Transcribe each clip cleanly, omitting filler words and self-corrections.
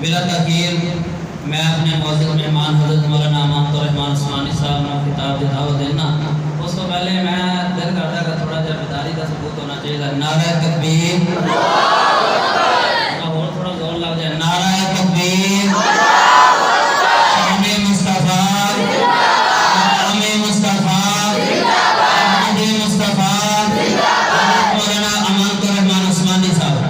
بلا تاخیر میں اپنے معزز مہمان حضرت مولانا امامت الرحمن عثمانی صاحب کو خطاب کی دعوت دینا۔ اس کو پہلے میں دل کرتا ہے کہ تھوڑا جا بیداری کا ثبوت ہونا چاہیے۔ نعرہ تکبیر، اور تھوڑا زور لگ جائے، نعرہ تکبیر، شان مصطفیٰ، مقام مصطفیٰ، احمد مصطفیٰ، حضرت مولانا امامت الرحمن عثمانی صاحب۔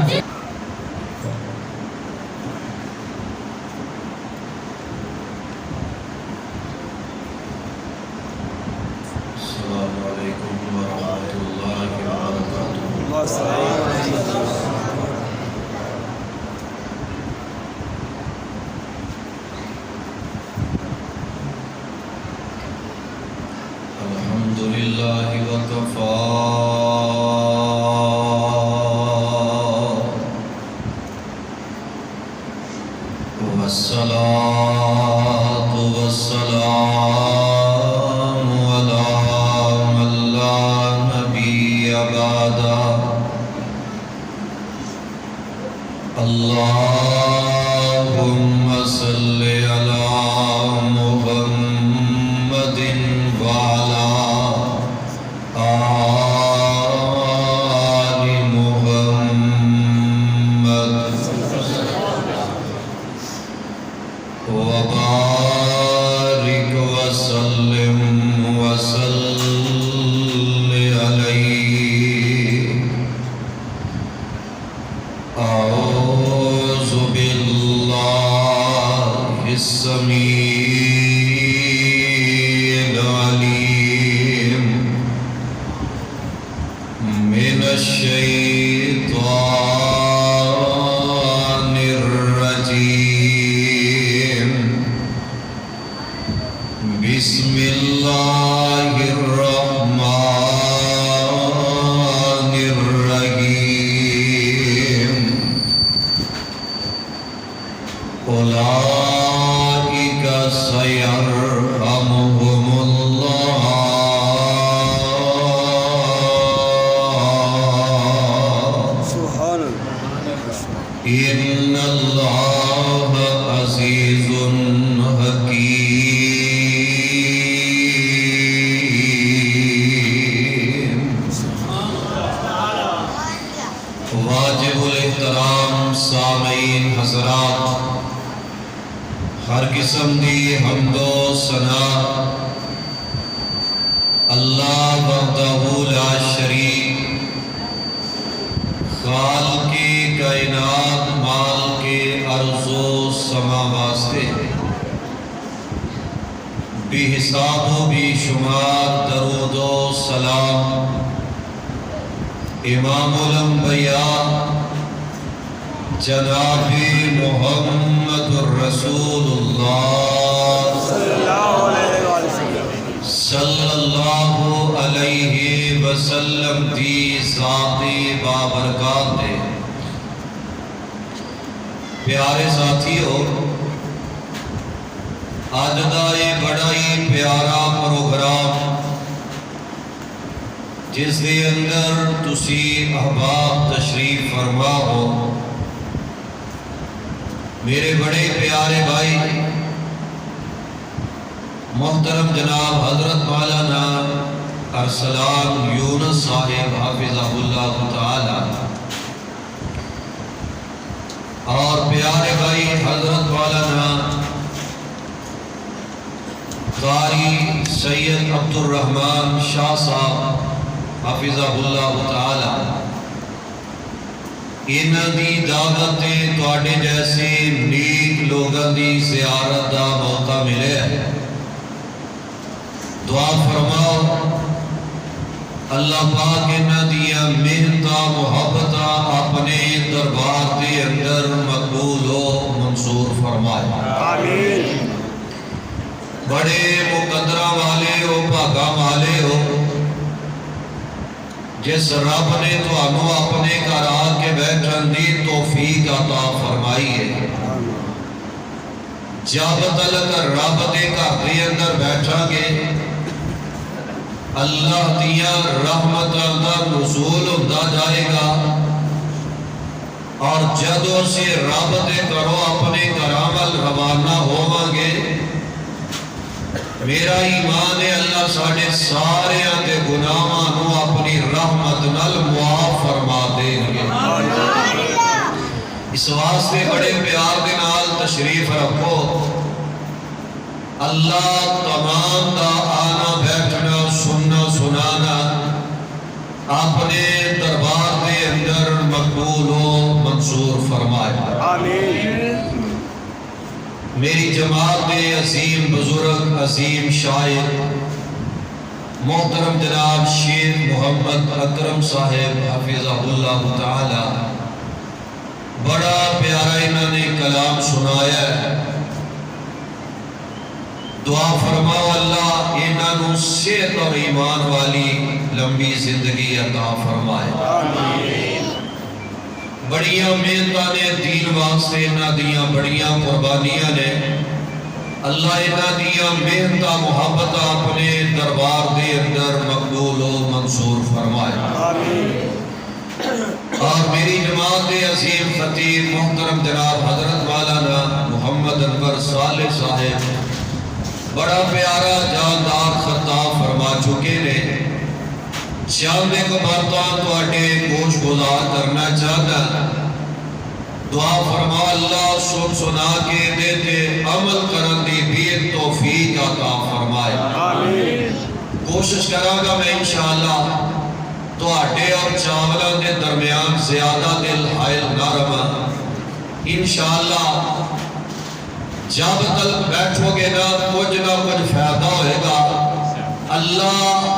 السلام علیکم ورحمۃ اللہ وبرکاتہ۔ الحمد للہ وکفی والصلاة والسلام علی من لا نبی بعدہ۔ اللہم صل علی محمد وعلی آل محمد وبارک وسلم وصل علیہ۔ اعوذ باللہ السمیع العلیم من الشیطان الرجیم۔ بسم اللہ الرحمن الرحیم۔ اولئک سیرحمہم اللہ ان اللہ عزیز حکیم۔ واجب الاحترام سامعین حضرات، ہر قسم دی حمد و ثنا اللہ وحدہ لا شریک، خالق کائنات مالک ارض و سما واسطے بے حساب و بے شمار درود و سلام امام الانبیاء جناب محمد الرسول اللہ صلی اللہ علیہ وسلم دی ذاتی بابرکات دے۔ پیارے ساتھیو، آج دا یہ بڑا ہی پیارا پروگرام جس دے اندر تسی احباب تشریف فرما ہو، میرے بڑے پیارے بھائی محترم جناب حضرت مولانا ارسلان یونس صاحب حافظہ اللہ تعالی، اور پیارے بھائی حضرت مولانا قاری سید عبد الرحمن شاہ صاحب حافظہ اللہ تعالی، انہاں دی دعوت تے تواڈے جیسے نیک لوگاں دی زیارت دا موقع ملے ہے۔ دعا فرماؤ اللہ پاک انہاں دیاں محنتاں محبتاں اپنے دربار دے اندر مقبول و منصور فرمائے۔ آمین۔ بڑے مقدرہ والے ہو، بھاگا والے ہو، جس رب نے تانوں اپنے گھر آ کے بیٹھن دی توفیق عطا فرمائی ہے۔ جب تلک رب دے گھر دے اندر بیٹھا گے اللہ دیا رحمت دا نزول ہوتا جائے گا، اور جدوں سے رب دے گھروں اپنے گھر میرا ایمان ہے اللہ ساڑھے سارے دے گناہاں نو اپنی رحمت نال معاف فرما دیں گے۔ اس واسطے بڑے پیار دے نال تشریف رکھو۔ اللہ تمام دا آنا بیٹھنا سننا سنانا اپنے دربار دے اندر مقبول و منصور فرمائے۔ آمین۔ میری جماعت عظیم بزرگ عظیم شاعر محترم جناب شیخ محمد اکرم صاحب حفظہ اللہ تعالی بڑا پیارا انہوں نے کلام سنایا ہے۔ دعا فرماؤ اللہ انہوں صحت اور ایمان والی لمبی زندگی عطا فرمائے۔ آمین۔ بڑیاں محنتاں نے دین واسطے انہاں دیاں بڑیاں قربانیاں نے اللہ انہاں دیاں محنتاں محبتاں اپنے دربار دے اندر مقبول و منصور فرمائے۔ آمین۔ اور میری جماعت عظیم خطیب محترم جناب حضرت مولانا محمد انور صالح صاحب بڑا پیارا جاندار خطاب فرما چکے نے۔ چاندے کو باتاں تو اٹھے گوش گزار کرنا چاہتا دعا فرما اللہ سن سنا کے دیتے عمل کرن دی بھی توفیق عطا فرمائے۔ آمین۔ کوشش کرا گا میں انشاءاللہ تو اٹھے اور چاولوں دے درمیان زیادہ دل حائل نہ رہا۔ انشاءاللہ جب تک بیٹھو گے نا کچھ فائدہ ہوئے گا۔ اللہ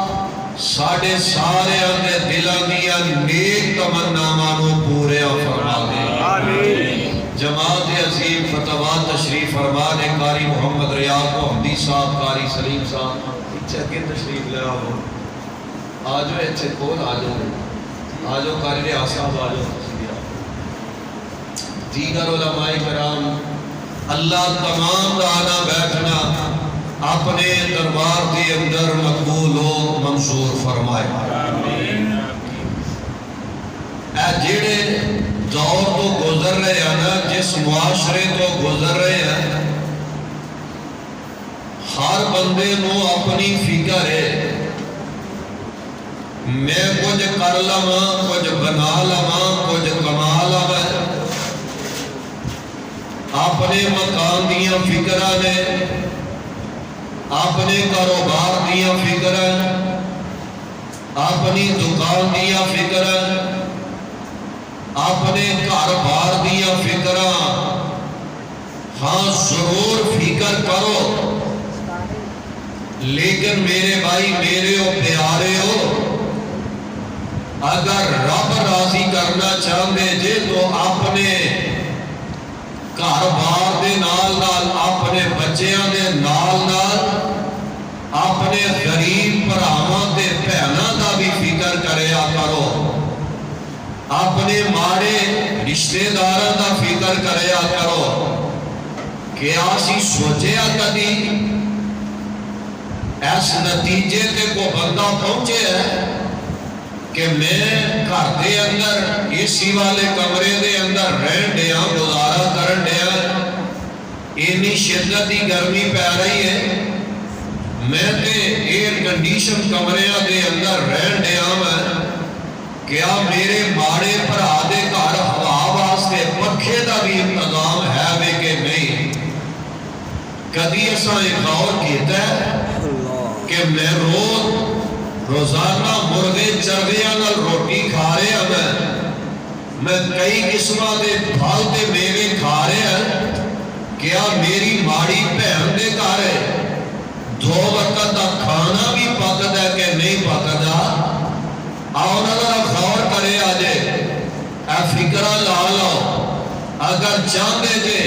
ساڑھے سارے اندے دلوں دیا نیک تمنامانوں پورے فرما دے۔ آمین۔ جماعت عظیم فتوہ تشریف فرما دے۔ قاری محمد ریاض محمدی صاحب، قاری سلیم صاحب اچھا کے تشریف لے آؤ۔ آجو اچھے کون آجو آجو قاری ریاض صاحب آجو دیگر علماء کرام اللہ تمام آنا بیٹھنا اپنے دربار دے اندر مقبول و منصور فرمائے۔ آمین۔ اے جیڑے دور تو گزر رہے ہیں نا جس معاشرے تو گزر رہے ہیں ہر بندے نو اپنی فکر ہے میں کچھ کر لواں کچھ بنا لواں کچھ کما لواں۔ اپنے مکان دیاں فکراں نے اپنے کاروبار دیاں فکراں اپنی دکان دیاں فکراں اپنے کاروبار دیاں فکراں ہاں ضرور فکر کرو لیکن میرے بھائی میرے ہو پیارے ہو اگر رب راضی کرنا چاہتے جے تو اپنے کاروبار دے نال نال اپنے بچیاں دے نال نال اپنے غریب بھراواں دے بھیناں دا بھی فکر کریا کرو اپنے ماڑے رشتے داراں دا فکر کریا کرو کہ آسی سوچیا کدی اس نتیجے تے کو بندہ پہنچے ہے کہ میں گھر دے اندر اسی والے کمرے دے اندر رہن دیا گزارا کرن دیا اینی شدت دی گرمی پہ رہی ہے میں تے ایئر کنڈیشن کمریاں دے اندر رہن دیا میں کیا میرے ماڑے پر آدھے گھر ہوا واسطے پکھے دا بھی انتظام ہے وے کہ نہیں کدی ایسا ایک غور کیتا ہے کہ میں روزانہ مرغے چرگیاں نال روٹی کھا رہے ہیں میں کئی قسمہ دے پھل تے میوے کھا رہے ہیں کیا میری ماڑی بہن دے گھر دو وقت دا کھانا بھی پکدا ہے کہ نہیں پکدا آؤ ذرا غور کرے آجے اے فکرہ لا لو اگر چاہتے جے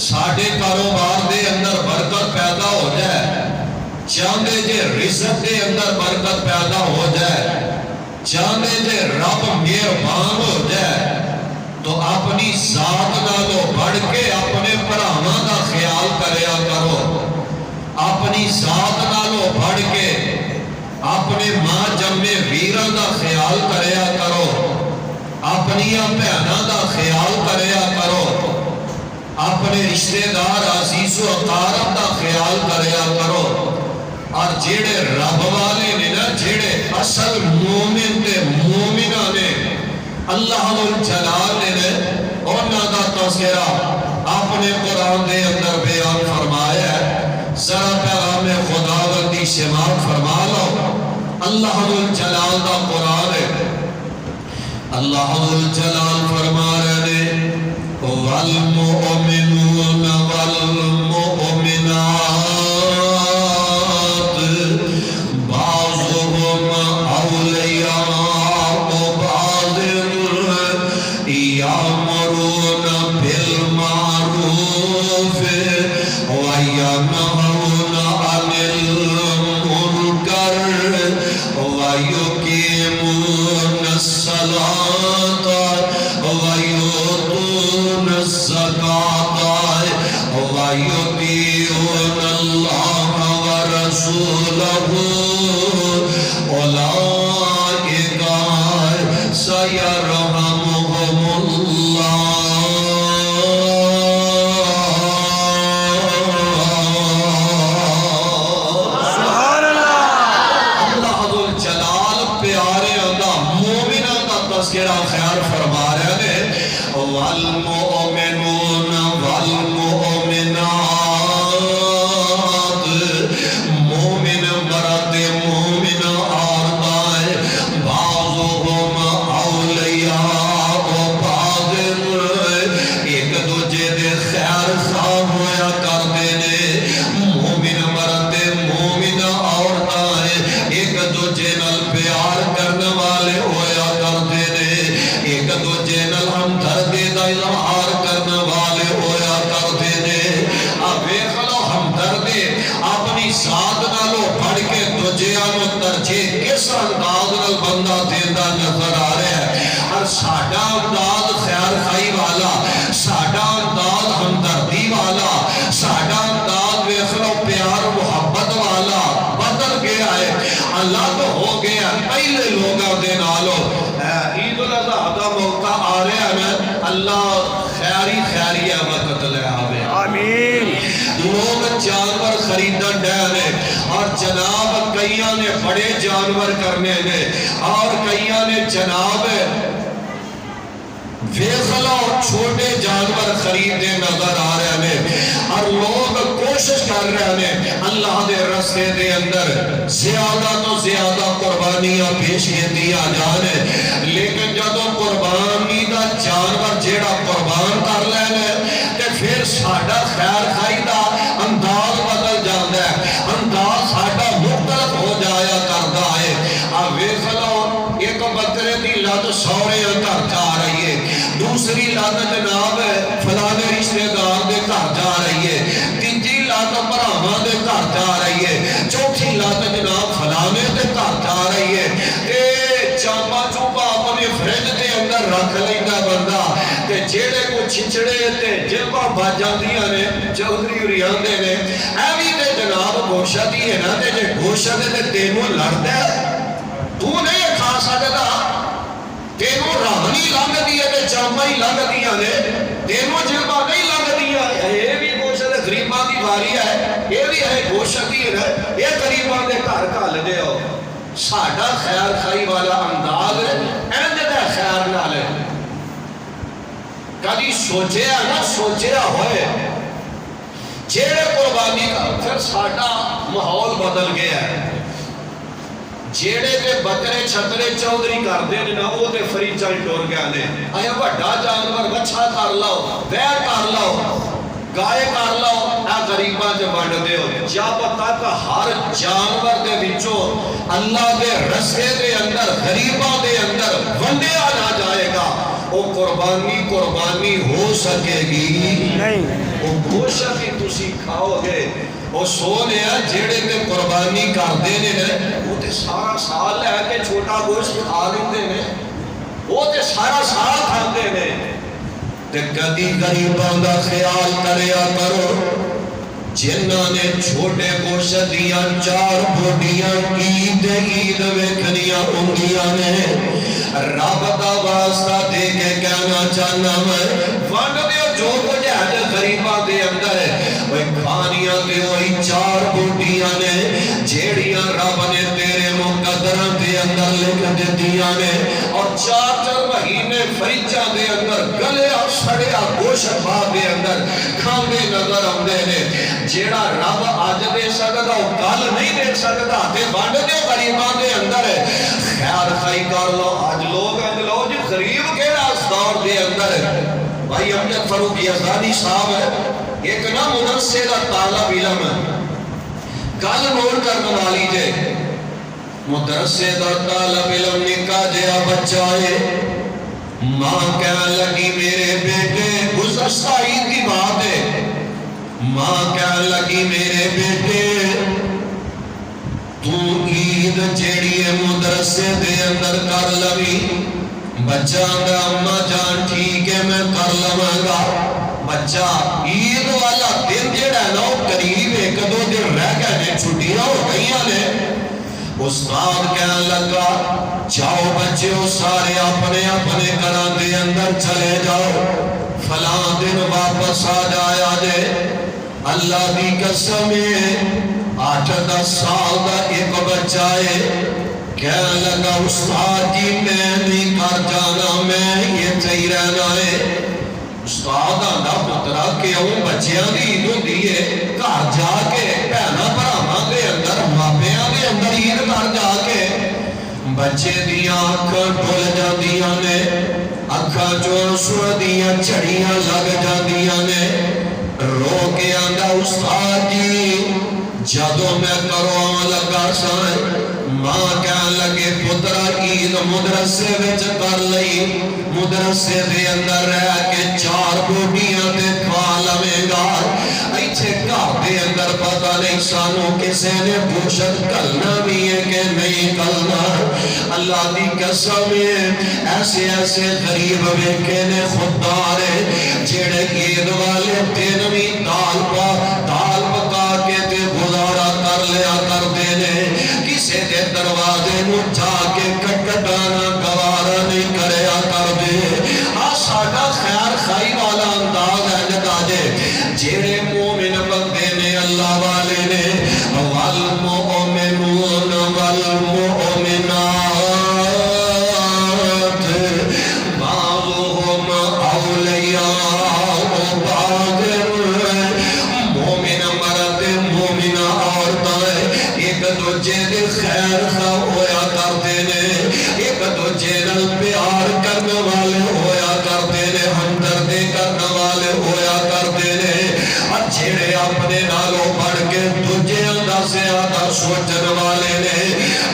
ساڑھے کاروبار دے اندر برکت پیدا ہو جائے چاہتے جے رزق دے اندر برکت پیدا ہو جائے چاہتے جے رب مہربان ہو جائے تو اپنی ذات نالوں بڑھ کے اپنے بھراواں دا خیال کریا کرو اپنی ذات نالوں بڑھ کے اپنے ماں جمے ویراں دا خیال کریا کرو اپنی بہناں دا خیال کریا کرو اپنے رشتہ دار عزیز و اقارب دا خیال کریا کرو اور جیڑے رب والے نے نا جیڑے اصل مومن تے مومنہ نے اللہ الجلال نے انہاں دا تذکرہ اپنے قرآن دے اندر بیان فرمایا ہے. ذرا پیغام خداوندی سماعت فرما لو. اللہ الجلال دا قرآن ہے. اللہ الجلال فرما رہے نے والمؤمنون والمؤمنات بعضهم اولیاء بعض یامرون بالمعروف وینہون عن المنکر ویقیمون الصلاة ویؤتون الزکاة ویطیعون اللہ ورسولہ اولئک سیرحمهم اللہ. خیال فرما رہے ہیں والمؤمنون والمؤمنات مومن مرد مومن عورتیں بعضهم اولیاء بعض ایک دوجے دے خیر خواہ ہویا کرتے نے. مومن مرد مومن عورتیں ایک دوجے نال پیار کرنے والے ہویا کرتے نے. ایک دوجے نال ہمدردی دا اظہار کرنے والے ہویا کرتے نے. اب ویکھ لو ہمدردی اپنی ذات نالوں پڑھ کے دوجیاں نوں ترجیح کس انداز نال بندہ دیندا نظر آ رہا ہے. اور ساڈا انداز خیر خائی والا, ساڈا انداز ہمدردی والا, ساڈا انداز ویکھ لو پیار محبت والا بدل گیا ہے, الگ ہو گیا پہلے لوگاں دے نالوں. عید الاضحیٰ دا موقع آ رہا ہے, اللہ خیری خیریہ وقت لے آوے. آمین. لوگ جانور خریدن ڈینے اور جناب کئیاں نے بڑے جانور کرنے نے اور کئیاں نے جناب ویخلا اور چھوٹے جانور خریدے نظر آ رہے ہیں. اور لوگ کوشش کر رہے ہیں اللہ دے رستے دے اندر زیادہ تو زیادہ قربانیاں پیش دیا جانے, لیکن جدو قربانی دا جانور جیڑا قربان کر لینے تے پھر ساڑا خیر خائی دا انداز بدل جاندہ ہے, انداز ساڑا مختلف ہو جایا کردہ ہے. اب ویخلا ایک بکرے دی لد سورے گھر جا رہی ہے, دوسری لد جناب فلانے رشتے دار دے گھر جا رہی ہے, تیجی لد براہماں دے گھر جا رہی ہے, چوتھی لد جناب فلانے دے گھر جا رہی ہے. اے چاپا چوپا اپنے فریج دے اندر رکھ لیندہ بندہ تے جیڑے کو چھچڑے تے جلبہ باجاں دیا نے چودری اریان دے نے ایوی تے جناب گوشہ دی ہے نا تے جے گوشہ دے تے تینوں لڑ دے تو نہیں کھا سکتا, تینوں رہنی لنگ دیا تے چاپا ہی لنگ دیا نے, تینوں جلبہ نہیں لنگ دیا. یہ بھی گوشہ دے غریبان دی باری ہے, یہ بھی ہے گوشہ دی ہے, یہ غریبان دے گھر کھال دے ہو. ساڑھا خیر خائی والا انداز ہے, اینجے دے خیر نہ لے. کبھی سوچیا نہ سوچیا ہوئے جیڑے قربانی کا پھر ساڑھا ماحول بدل گیا ہے. جیڑے تے بکرے چھترے چودری کر دے نا وہ تے فریچہ ٹور گیا نے. آیا بڑا جانور بچھا کر لاؤ, بیع کر لاؤ, گائے کر لاؤ, اے غریباں جو بڑھ دے ہو. جب تک ہر جانور دے وچوں اللہ دے رسے دے اندر غریباں دے اندر ونڈیا نہ جائے گا وہ قربانی ہو سکے گی نہیں. وہ گوشت ہی تسی کھاؤ گے. وہ سونے ہیں جیڑے تے قربانی کر دینے ہیں وہ تے سارا سال لے کے چھوٹا گوشت کھا لیندے نے, وہ تے سارا سال کھاندے نے. تے کدی غریباں دا خیال کریا کرو جنہاں نے چھوٹے گوشت دیاں 4 بوٹیاں عید ویکھنیاں ہونگیاں نے. رب دا واسطہ دے کے کہنا چاہنا میں ونڈ دیو جو کچھ ہے غریباں دے اندر ہے وہ کھانیاں دے وہی 4 بوٹیاں نے جیڑیاں رب نے تیرے مقدراں دے اندر لکھ دتیاں نے اور 4 مہینے فریجاں دے اندر گلیا سڑیا گوشت باغ دے اندر کھاندے نظر آندے نے جیڑا رب اج دے سکدا او کل نہیں دے سکدا تے ونڈ دے غریباں دے اندر خیر خائی کر لو اج لوگ اند لو جی غریب کیڑا اس دور دے اندر بھائی امجد فاروق یزدانی صاحب ایک نا مدرسے دا طالب علم گل نوٹ کرنے والی جے مدرسے دا طالب علم نکا جیا بچہ ہے ماں کہنے لگی میرے بیٹے گزشتہ عید کی بات ہے ماں کہنے لگی میرے بیٹے تو عید جیڑی ہے مدرسے دے اندر کر لوی بچہ دا اماں جان ٹھیک ہے میں کر لواں گا بچہ عید والا دن جیڑا ہے نا قریب 1-2 دن رہ گئے نے چھٹیاں ہو گئیاں نے استاد کہنے لگا جاؤ بچیو سارے اپنے اپنے گھراں دے اندر چلے جاؤ فلاں دن واپس آ جایا جے اللہ دی قسم ہے 8-10 سال دا ایک بچہ ہے کہنے لگا استاد جی میں نہیں کر جانا میں یہ تھی رہنا ہے استاد آندا پترا کیوں بچیاں دی عید ہوندی ہے گھر جا کے بہنا بھراواں دے اندر ماپیاں دے اندر عید کر جا کے بچے دیاں اکھاں ڈول جاندیاں نے اکھاں چوں آنسو دیاں جھڑیاں لگ جاندیاں نے رو کے آندا استاد جی جدوں میں کرواں لگا سائیں ماں کہنے لگے پترا عید مدرسے وچ کر لئی مدرسے دے اندر رہ کے 4 روٹیاں تے کھا لویں گا ایتھے گھر دے اندر پتہ نہیں سانو کسے نے گوشت کلنا بھی ہے کہ نہیں کلنا اللہ دی قسم ہے ایسے ایسے غریب ویکھے نے خوددار جڑے عید والے دن بھی دال پکا کے تے گزارا کر لیا کرتے نے کسے دے دروازے نو جا کے کٹکٹانا گوارا نہیں کریا کر دے ساڈا خیر خائی والا انداز ہے جدا جے جیڑے مومن بندے نے اللہ والے نے والمؤمنون والمؤمنات بعضهم اولیاء بعض مومن مرد مومن عورتیں ایک دوجے دے خیر خواہ ہویا کرتے نے ایک دوجے نال پیار کرنے والے ہویا کرتے نے ہمدردی کرنے والے ہویا کرتے نے اور جڑے اپنے نالوں بڑھ کے دوجیاں دا زیادہ سوچن والے نے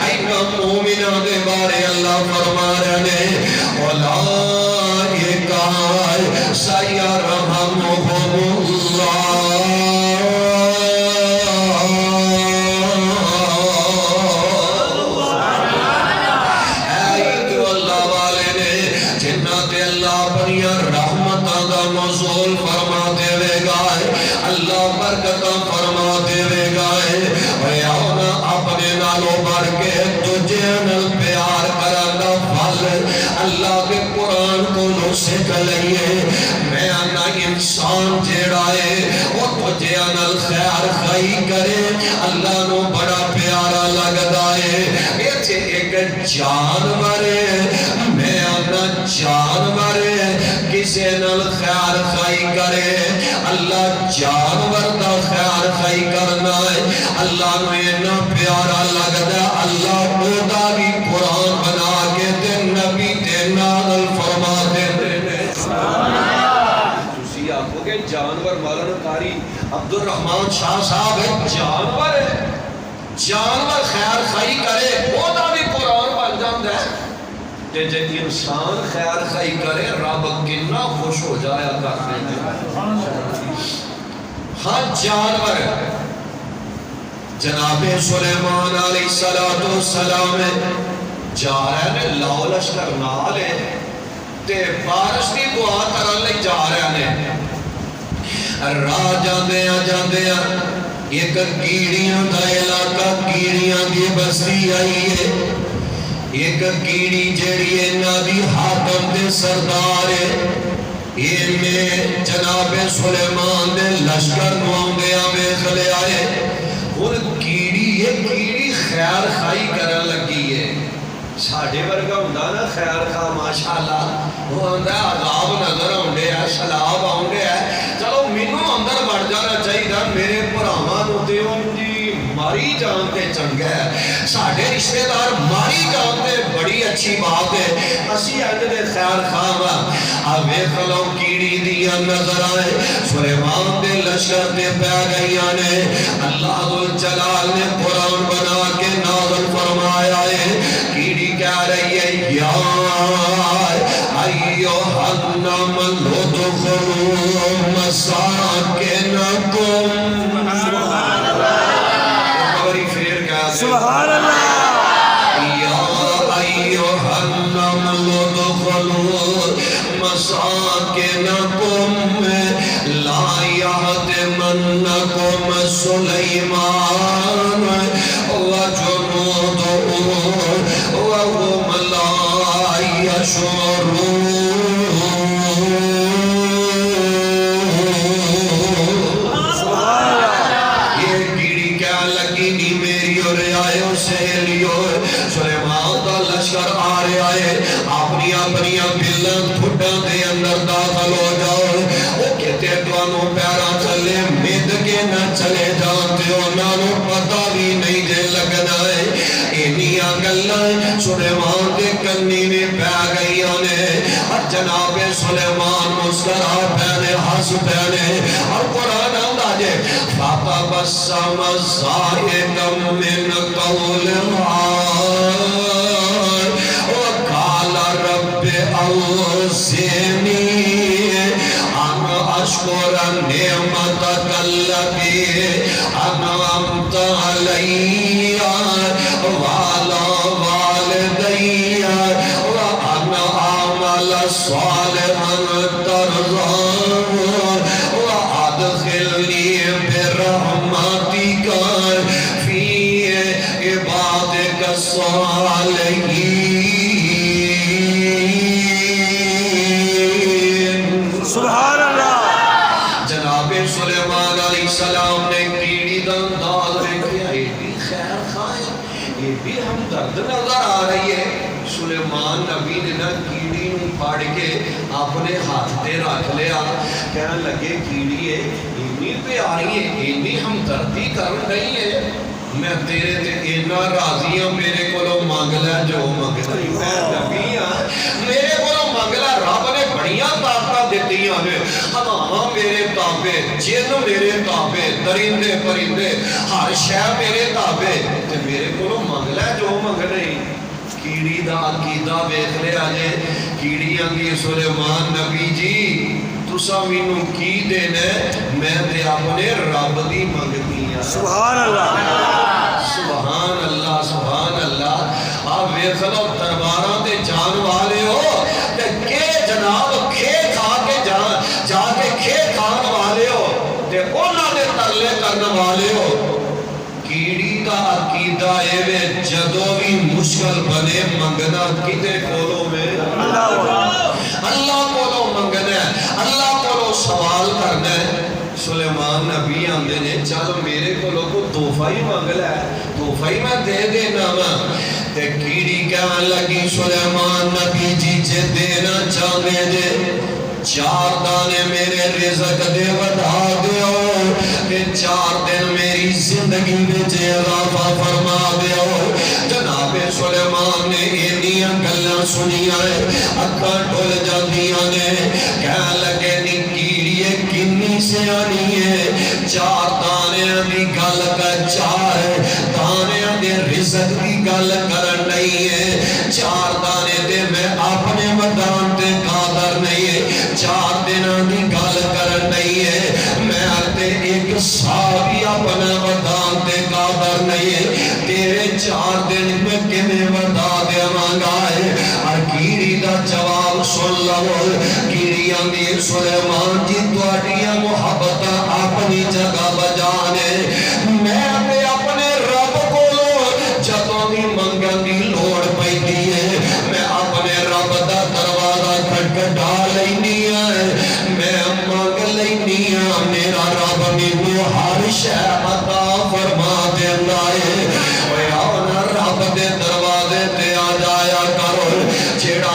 اینا مومناں دے بارے اللہ فرما رہے نے اولئک سیرحمهم اللہ نزول فرما دے گا اللہ برکتاں فرما دے گا اور اپنے نالوں بڑھ کے تجھے نال پیار کرنا پھل اللہ کے قرآن کو لو سکھ لئیے میں آنا انسان جیڑا ہے وہ تجھے نال خیر خائی کرے اللہ نو بڑا پیارا لگدا ہے ایتھے ایک جانور میں آنا جانور کسے نال خیر خائی کرے اللہ جانور دا خیر خائی کرنا ہے اللہ نو اینا پیارا لگدا اللہ اودا بھی قرآن بنا کے تے نبی تے نازل فرما دے تسی آکھو کہ جانور مولانا قاری عبدالرحمن شاہ صاحب ہے جانور خیر خائی کرے اودا بھی قرآن بن جاندا ہے تے جے انسان خیر خائی کرے رب کتنا خوش ہو جایا کرتے ہیں ہاں جانور جناب سلیمان علیہ السلام جا رہے نے لاؤ لشکر نالے تے بارش کی دعا کرن لئی جا رہے نے راہ جاندیاں ایک کیڑیاں دا علاقہ کیڑیاں دی بستی آئی ہے ایک کیڑی جڑی انہاں دی حاکم دے سردار ہے جناب سلیمان دے لشکر نو آندے ویکھ لے آئے اور کیڑی خیر خواہ ماشاءاللہ وہ آندا عذاب نظر آؤندے ہے سلاب آؤندے ہے چلو مینوں اندر بڑھ جانا چاہیے میرے بھراواں نوں تے جی ماری جان تے چنگا ہے ساڈے رشتے دار ماری جان تے بڑی اچھی بات ہے اسی اج دے خیر خواہ آ ویکھ لو کیڑی دیاں نظر آئے سلیمان دے لشکر تے پہ گئیاں نے اللہ ذل جلال نے قرآن بنا کے نازل فرمایا ہے کیڑی کہہ رہی ہے یا ایھا النمل ادخلوا مساکنکم سبحان اللہ یا ایھا النمل ادخلوا مساکنکم لا یحطمنکم سلیمان وجنودہ وهم لا يشعرون سلیمان دا لشکر آ رہا ہے اپنی اپنی بلّاں پھٹاں دے اندر داخل ہو جاؤ وہ کہتے توانوں پیراں چلے مد کے نہ چلے جانتے انہاں نوں پتہ بھی نہیں دے لگنا ہے انہیاں گلاں سلیمان دے کنی میں پہ گئیاں نے اور جناب سلیمان مسکرا پہنے ہنس پہنے اور قرآن آندا جے فَتَبَسَّمَ ضَاحِكًا مِّنْ قَوْلِهَا وَقَالَ رَبِّ أَوْزِعْنِي أَنْ أَشْكُرَ نِعْمَتَكَ الَّتِي أَنْعَمْتَ عَلَيَّ وَعَلَى وَالِدَيَّ وَأَنْ أَعْمَلَ صَالِحًا تَرْضَاهُ وَأَدْخِلْنِي بِرَحْمَتِكَ فِي عِبَادِكَ الصَّالِحِينَ سبحان اللہ جناب سلیمان علیہ السلام نے کیڑی دا انداز دیکھا یہ بھی خیر خواہ یہ بھی ہمدرد نظر آ رہی ہے سلیمان نبی نے نہ کیڑی نوں پھاڑ کے اپنے ہاتھ تے رکھ لیا کہنے لگے کیڑی ہے اتنی پیاری ہے اتنی ہمدردی کر رہی ہے میں تیرے تے اتنا راضی ہوں میرے کولوں مانگ لے جو منگنا میں نبی ہاں میرے کولوں مانگ لے رب نے بڑیاں طاقتاں دتیاں نے ہواواں میرے تابع جن میرے تابع درندے پرندے ہر شے میرے تابع تے میرے کولوں مانگ لے جو منگنا کیڑی دا عقیدہ ویکھ لیا جے کیڑی آندی سلیمان نبی جی تساں مینوں کی دینا میں تے اپنے رب دی منگتی ہاں سبحان اللہ سبحان اللہ سبحان اللہ آپ ویکھ لو درباراں تے جان والے ہو تے کہ جناب کھے کھا کے جا کے کھے کھان والے ہو تے انہاں دے ترلے کرن والے ہو کیڑی دا عقیدہ اے وے جدوں بھی مشکل بنے منگنا کتے کولوں میں اللہ کولوں منگنا ہے اللہ کولوں سوال کرنا ہے سلیمان نبی آندے نے چل میرے کولوں کو تحفہ ہی مانگ لے تحفہ ہی میں دے دینا وا تے کیڑی کہن لگی سلیمان نبی جی جے دینا چاہندے جے 4 دانے میرے رزق دے وڈا دیو کہ 4 دن میری زندگی وچ اضافہ فرما دیو جناب سلیمان نے انیاں گلاں سنیاں اکھاں ڈھل جاندیاں نے کہن لگے نی کیڑی کنی سیانی ہے 4 دانیاں دی گل کر 4 دانیاں دے رزق دی گل کرن نہیں ہے 4 دانے تے میں اپنے مدان تے قادر نہیں ہے 4 دنوں دی گل کرن نہیں ہے میں تے ایک سال بھی اپنا مدان تے قادر نہیں ہے تیرے 4 دن میں کیویں ودا دیواں گا اور کیڑی دا جواب سن لو کیڑی آندی سلیمان جی تواڈیاں محبتاں اپنی جگہ بجانے میں تے اپنے رب کولوں جدوں بھی منگن دی لوڑ پیندی ہے میں اپنے رب دا دروازہ کھٹکھٹا لینی ہے میں منگ لینی ہاں میرا رب مینوں ہر شے عطا فرما دیندا ہے اوے آؤ نا رب دے دروازے تے آ جایا کرو جیڑا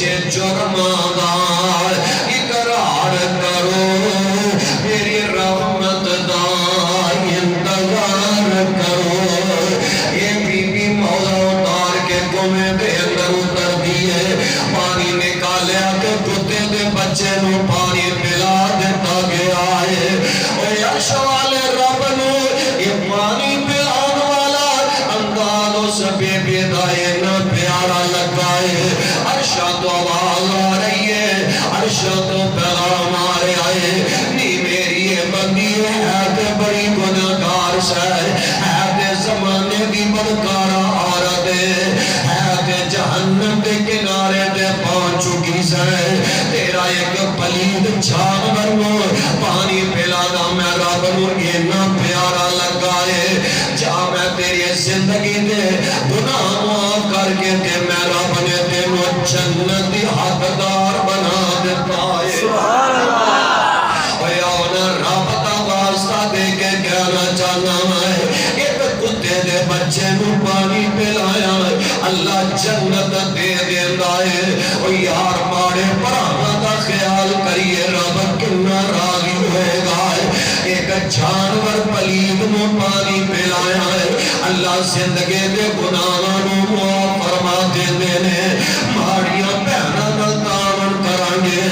سے جرماندار اقرار کرو میری رحمت دا انتظار کرو یہ بی بی مولا اتار کے کنویں دے اندر اتر دیے پانی نکالیا کہ کتے دے بچے نو پانی پلا دیتا گیا ہے اے عرش والے رب نو یہ پانی پلان والا انداز اس بے بے دائے نہ پیارا لگا ہے عرشہ تو آواز آ رہی ہے عرشہ تو پیغام آ رہا ہے نی میری یہ بندی ہے تے بڑی گناہگار سے ہے تے زمانے کی بدکارا عورت ہے تے جہنم کے کنارے تے پہنچ چکی سے تیرا ایک پلید جانور نو پانی پلانا میں رب نو اتنا پیارا لگا ہے جا میں تیری زندگی دے گناہ معاف کر کے تے میں رب نے تینو جنت دی حقدار بنا دیتا ہے سبحان اللہ رب دا واسطہ دے کے کہنا چاہنا ہے ایک کتے دے بچے نو پانی پلایا اللہ جنت دے دینا ہے او یار ماڑے پرانا دا خیال کریے رب کنا راضی ہوئے گا ایک جانور پلید نو پانی پلایا ہے اللہ زندگی دے گناہاں نو معاف فرما دیندے نے ماڑیاں بہناں نال تعاون کرانگے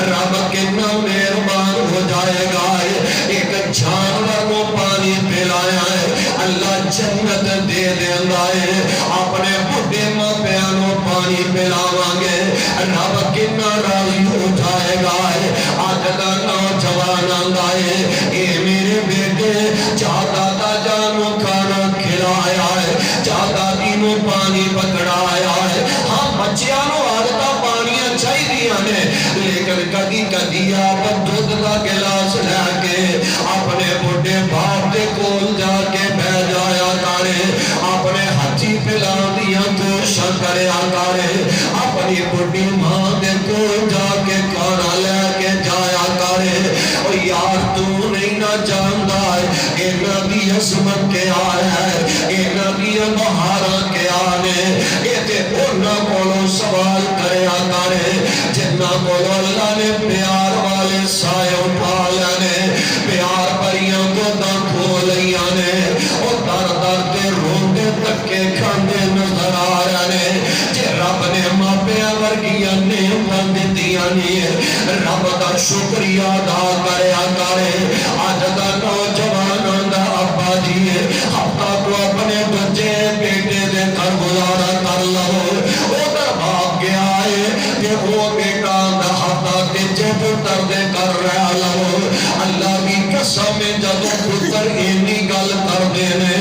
رب کنا مہربان ہو جائے گا ایک جانور کو پانی پلایا ہے اللہ جنت دے دینا ہے اپنے بڑھے ماں پیانوں پانی پلاوانگے رب کنا راضی ہو جائے گا آج دا نوجوان آنگائے اے میرے بیٹے چاہتا دا جانوں کھانا کھلایا ہے چاہتا دینوں پانی پکڑایا ہے ہاں بچیانوں آدھتا پانیاں چاہی دیا نے لیکن کدی کدی آپ دودھ دا گلاس لے کے اپنے بڑھے باپ دے کول جا کے بہ جایا کرے اپنے ہاتھی پلا دیا تو شکریا کرے اپنی بڑھی ماں دے کول جا کے کھانا لے کے جایا کرے او یار تو نہیں نہ جاندا ہے اے نبی عظمت کے آیا ہے اے نبی بہارا کے آنے اے تے انہاں کولوں سوال کریا کرے جنہاں کولوں اللہ نے پیار والے سائے اٹھا لینے پیار پریاں کو دا کھولیاں نے او در در تے روندے تکے کھاندے نظر آ رہے جے رب نے ماپیاں ورگیاں نے بندی دیا نہیں رب دا شکریہ ادا کریا کرے آج دا نوجوان دا ابا جی ہفتہ کو اپنے بچے بیٹے دے گھر گزارا کر لو او در بھاگ گیا ہے کہ وہ بیٹا دا ہفتہ تیجے پتر دے کر رہا لو اللہ کی قسم جب پتر اینی گل کر دینے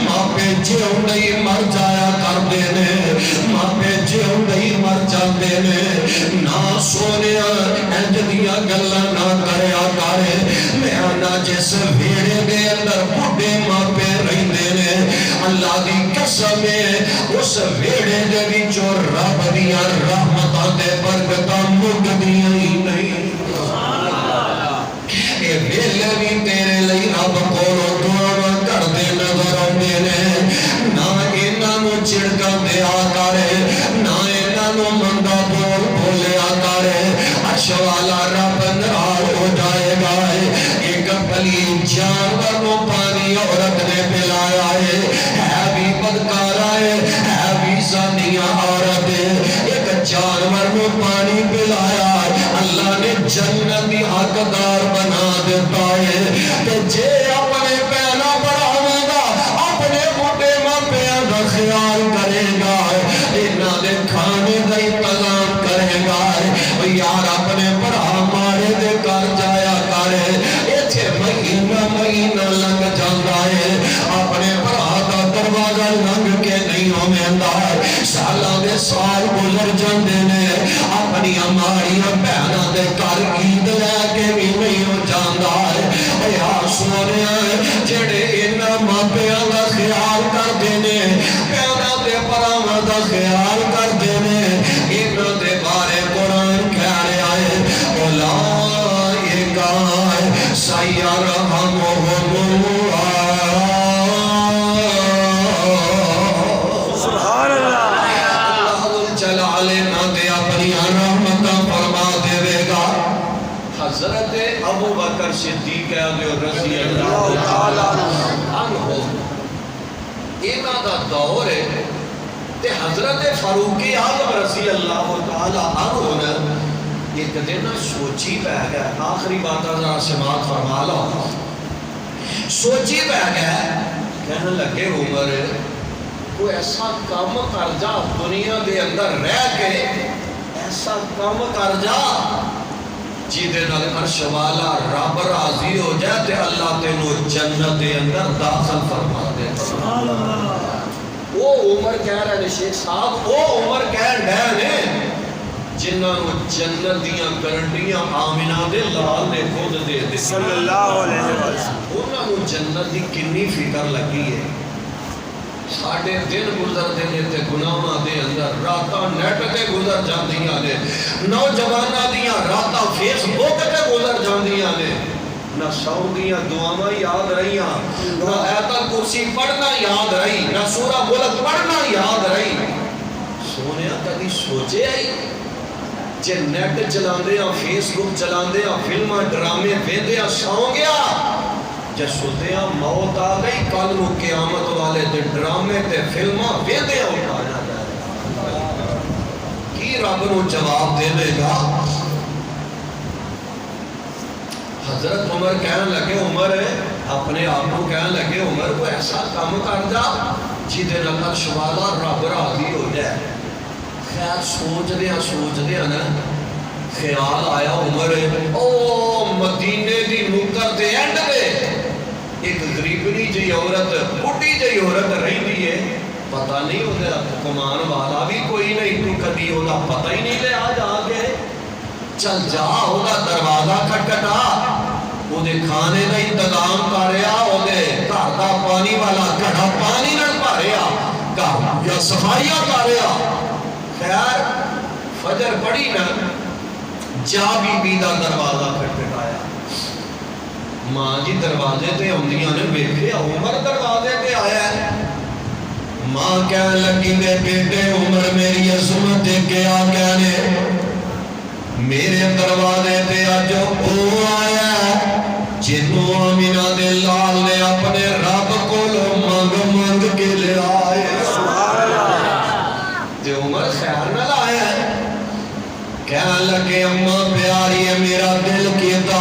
ماں پہ جیوں نہیں مر جایا کر دینے ماں پہ جیوں نہیں مر جاندے نے نہ سونیا انج دیا گلاں نہ کریا کرے میں آنا جس ویڑے دے اندر بڑھے ماں پہ رہندے نے اللہ دی قسم اس ویڑے دے وچوں رب دیاں رحمتاں تے برکتاں مکدیاں ہی نہیں اے ویلے بھی تیرے لئی رب کولوں دعا کردے نظر آندے نے نہ انہاں نوں چڑکاں دیا کرے نہ انہاں نوں مندا بول بولیا کرے عرش والا رب ناراض ہو جائے گا ایک پلید جانور کو پانی عورت نے پلایا ہے بھی بدکارا ہے بھی زانیہ عورت ہے ایک جانور کو پانی پلایا اللہ نے جنت دی حقدار بنا دیتا ہے کہ جے اپنے پہنا بڑھاوے گا اپنے بڑھے ماں پیان کا خیال کرے گا انہاں دے کھانے کا انتظام کرے گا یار اپنے بڑھا مارے دے کر جایا کرے ایتھے مہینہ مہینہ لگ جاندہ ہے اپنے بڑھا کا دروازہ لنگ کے نہیں ہومیندا سالاں دے سال گزر جاندے نے اپنی اماریاں بہناں دے کر عید لے کے بھی نہیں ہو جاندا یا سونیا جڑے انہاں ماپیاں دا خیال کردے نے بہناں دے پراواں دا خیال کردے نے انہاں دے بارے قرآن کہہ رہا ہے اولئک سیرحمہم اللہ سبحان اللہ اللہ جلال نہ دے اپنی حضرت ابو بکر صدیق رضی اللہ تعالیٰ عنہ انہاں دا دور ہے تے حضرت فاروق اعظم رضی اللہ تعالیٰ عنہ نے ایک دن سوچی پہ گیا، آخری بات ذرا سماعت فرما لو، سوچی پہ گیا، کہنے لگے عمر کوئی ایسا کام کر جا دنیا دے اندر رہ کے، ایسا کام کر جا جیدے نال عرش والا رب راضی ہو جائے تے اللہ تینو جنت دے اندر داخل فرما دے۔ وہ عمر کہہ رہے ہیں شیخ صاحب، وہ عمر کہہ رہے ہیں جنہاں نو جنت دیاں گارنٹیاں آمنہ دے لال نے خود دے دے صلی اللہ علیہ وسلم۔ انہاں نو جنت دی کنی فکر لگی ہے، ساڑھے دن گزر دینے تے گناہاں دے اندر راتاں نیٹ تے گزر جاندیاں نے، نوجواناں دیاں راتاں فیس بک تے گزر جاندیاں نے، نہ سو دیاں دعاواں یاد رہیاں، نہ آیت الکرسی پڑھنا یاد رہی، نہ سورہ ملک پڑھنا یاد رہی۔ سونیا کدی سوچے آئی جے نیٹ چلاندے ہاں، فیس بک چلاندے ہاں، فلماں ڈرامے ویندے ہاں، سو گیا جے سوتے ہاں موت آ گئی، کل نو قیامت والے تے ڈرامے تے فلماں ویندے ہاں اٹھایا جائے، کی رب نو جواب دے گا؟ حضرت عمر کہنے لگے، عمر اپنے آپ کو کہنے لگے، عمر کو ایسا کام کر جا جیدے نال عرش والا رب راضی ہو جائے۔ خیر سوچ دیا نا، خیال آیا عمر او مدینے دی نکر دے اینڈ دے ایک غریبنی جی عورت، بڑھی جی عورت رہی دی ہے، پتہ نہیں ہوتا حکمان والا بھی کوئی نہیں، تو کبھی ہوتا پتہ ہی نہیں لے آج آگے، چل جا ہوتا دروازہ کھٹکھٹا، وہ دے کھانے دا انتظام کریا، وہ دے گھر دا پانی والا گھڑا پانی نہ بھریا، گھر یا صفائیاں کریا۔ خیر فجر پڑی نا، جا بی بی دا دروازہ کھٹکھٹایا، ماں جی دروازے تے اوندیاں نے ویکھے عمر دروازے تے آیا ہے، ماں کہنے لگی میرے بیٹے عمر میری عظمت دیکھ کے آ کہنے میرے دروازے تے اج او آیا ہے جنوں آمینہ دے لال نے اپنے رب کو منگ کے لے آئے۔ تے عمر خیر نہ لائے ہیں، کہنے لگے اماں پیاری ہے میرا دل کیتا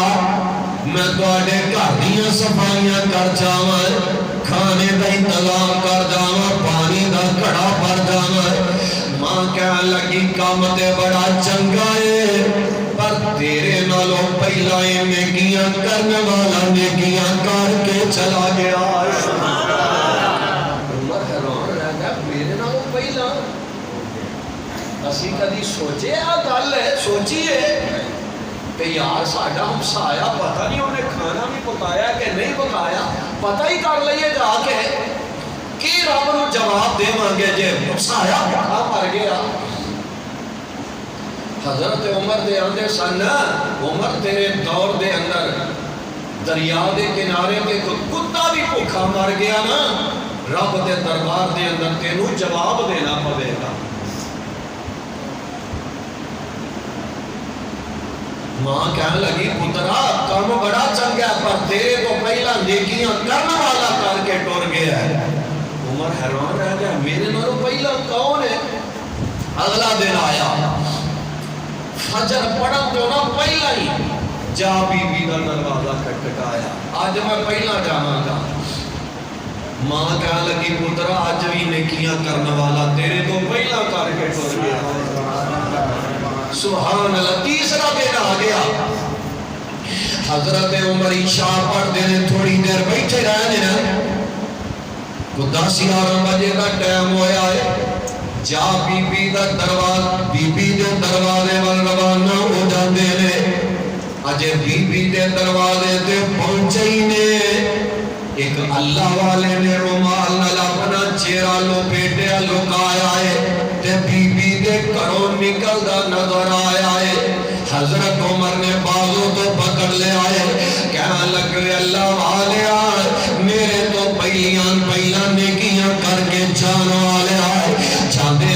میں تواڈے گھر دیاں صفائیاں کر جاواں، کھانے دا انتظام کر جاواں، پانی دا گھڑا بھر جاواں۔ ماں کہنے لگی کام تے بڑا چنگا ہے پر تیرے نالوں پہلا نیکیاں کرنے والا نیکیاں کر کے چلا گیا۔ عمر حیران رہ گیا، میرے نالوں پہلا اسی کدی سوچے آ گل ہے، سوچیے کہ یار ساڈا ہمسایا پتہ نہیں انہیں کھانا بھی پکایا کہ نہیں پکایا، پتہ ہی کر لئیے جا کے کہ رب نو جواب دے مانگے جے ہمسایا بھوکا مر گیا۔ حضرت عمر دے آندے سن، عمر تیرے دور دے اندر دریا دے کنارے کے کتا بھی بھوکا مر گیا نا، رب دے دربار دے اندر تینوں جواب دینا پڑے گا۔ ماں کہنے لگی پترا کام بڑا چنگا پر تیرے تو پہلا نیکیاں کرنے والا کر کے ٹر گیا ہے۔ عمر حیران رہ گیا، میرے نالوں پہلا کون ہے؟ اگلا دن آیا، فجر پڑھن تو نہ پہلا ہی جا بی بی دا دروازہ کھٹکھٹایا، آج میں پہلا جانا گا۔ ماں کہنے لگی پترا آج بھی نیکیاں کرنے والا تیرے تو پہلا کر کے ٹر گیا۔ سبحان اللہ، تیسرا دن آ گیا، حضرت عمر عشاء پڑھ دینے تھوڑی دیر بیٹھے رہنے نا، کو 10-11 بجے کا ٹائم ہویا ہے، جا بی بی دا دروازہ بی بی دے دروازے وال روانہ ہو جاندے نے، اجے بی بی دے دروازے تے پہنچے ہی نے، ایک اللہ والے نے رومال نال اپنا چہرہ لپیٹیا لکایا ہے تے بی بی دے گھروں نکلدا نظر آیا ہے۔ حضرت عمر نے بازو تو پکڑ لے آئے، کہنے لگے اللہ والے میرے تو پہلا نیکیاں کر کے جان والے آئے، جاندے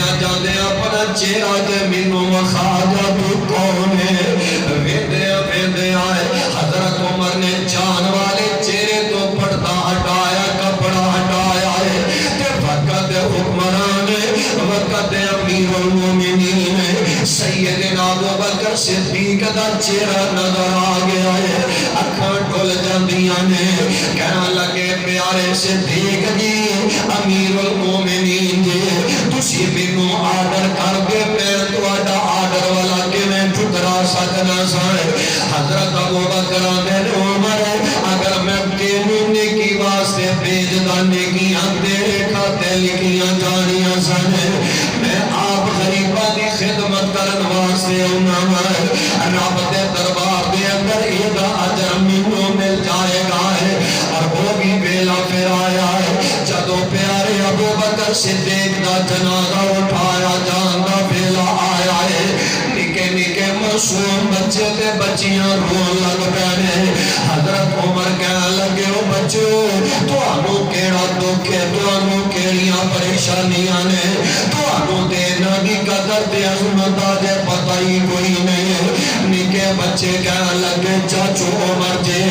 اپنا چہرہ تے مینوں وکھا جا تو کون ہے، ویندے آئے بکر صدیق دا چہرہ نظر آ گیا ہے اکھاں ڈھل جاندیاں نے کہنا لگے پیارے صدیق جی امیر المومنین جی تسی مینوں آرڈر کر دے میں تہاڈا آرڈر والا کیویں ٹھکرا سکنا سا حضرت ابو بکر نے عمر اگر میں تینوں نیکی واسطے بھیجدا نیکیاں تیرے کھاتے لکھیاں جانیاں سن میں آپ غریباں دی خدمت کرن واسطے آنا رب دے دربار دے اندر ایدا اجر مینوں مل جائے گا اور وہ بھی ویلا پھر آیا ہے جدو پیارے ابو بکر صدیق دا جنازہ اٹھایا جان دا ویلا آیا ہے نکے نکے معصوم بچے تے بچیاں رون لگ پے حضرت عمر کہنے لگے او بچو تانوں کیڑا دکھ ہے تانوں کیڑیاں پریشانیاں نے تانوں تے انہاں دی قدر تے عظمت دے پتہ ہی کوئی نہیں نکے بچے کہنے لگے چاچو عمر جی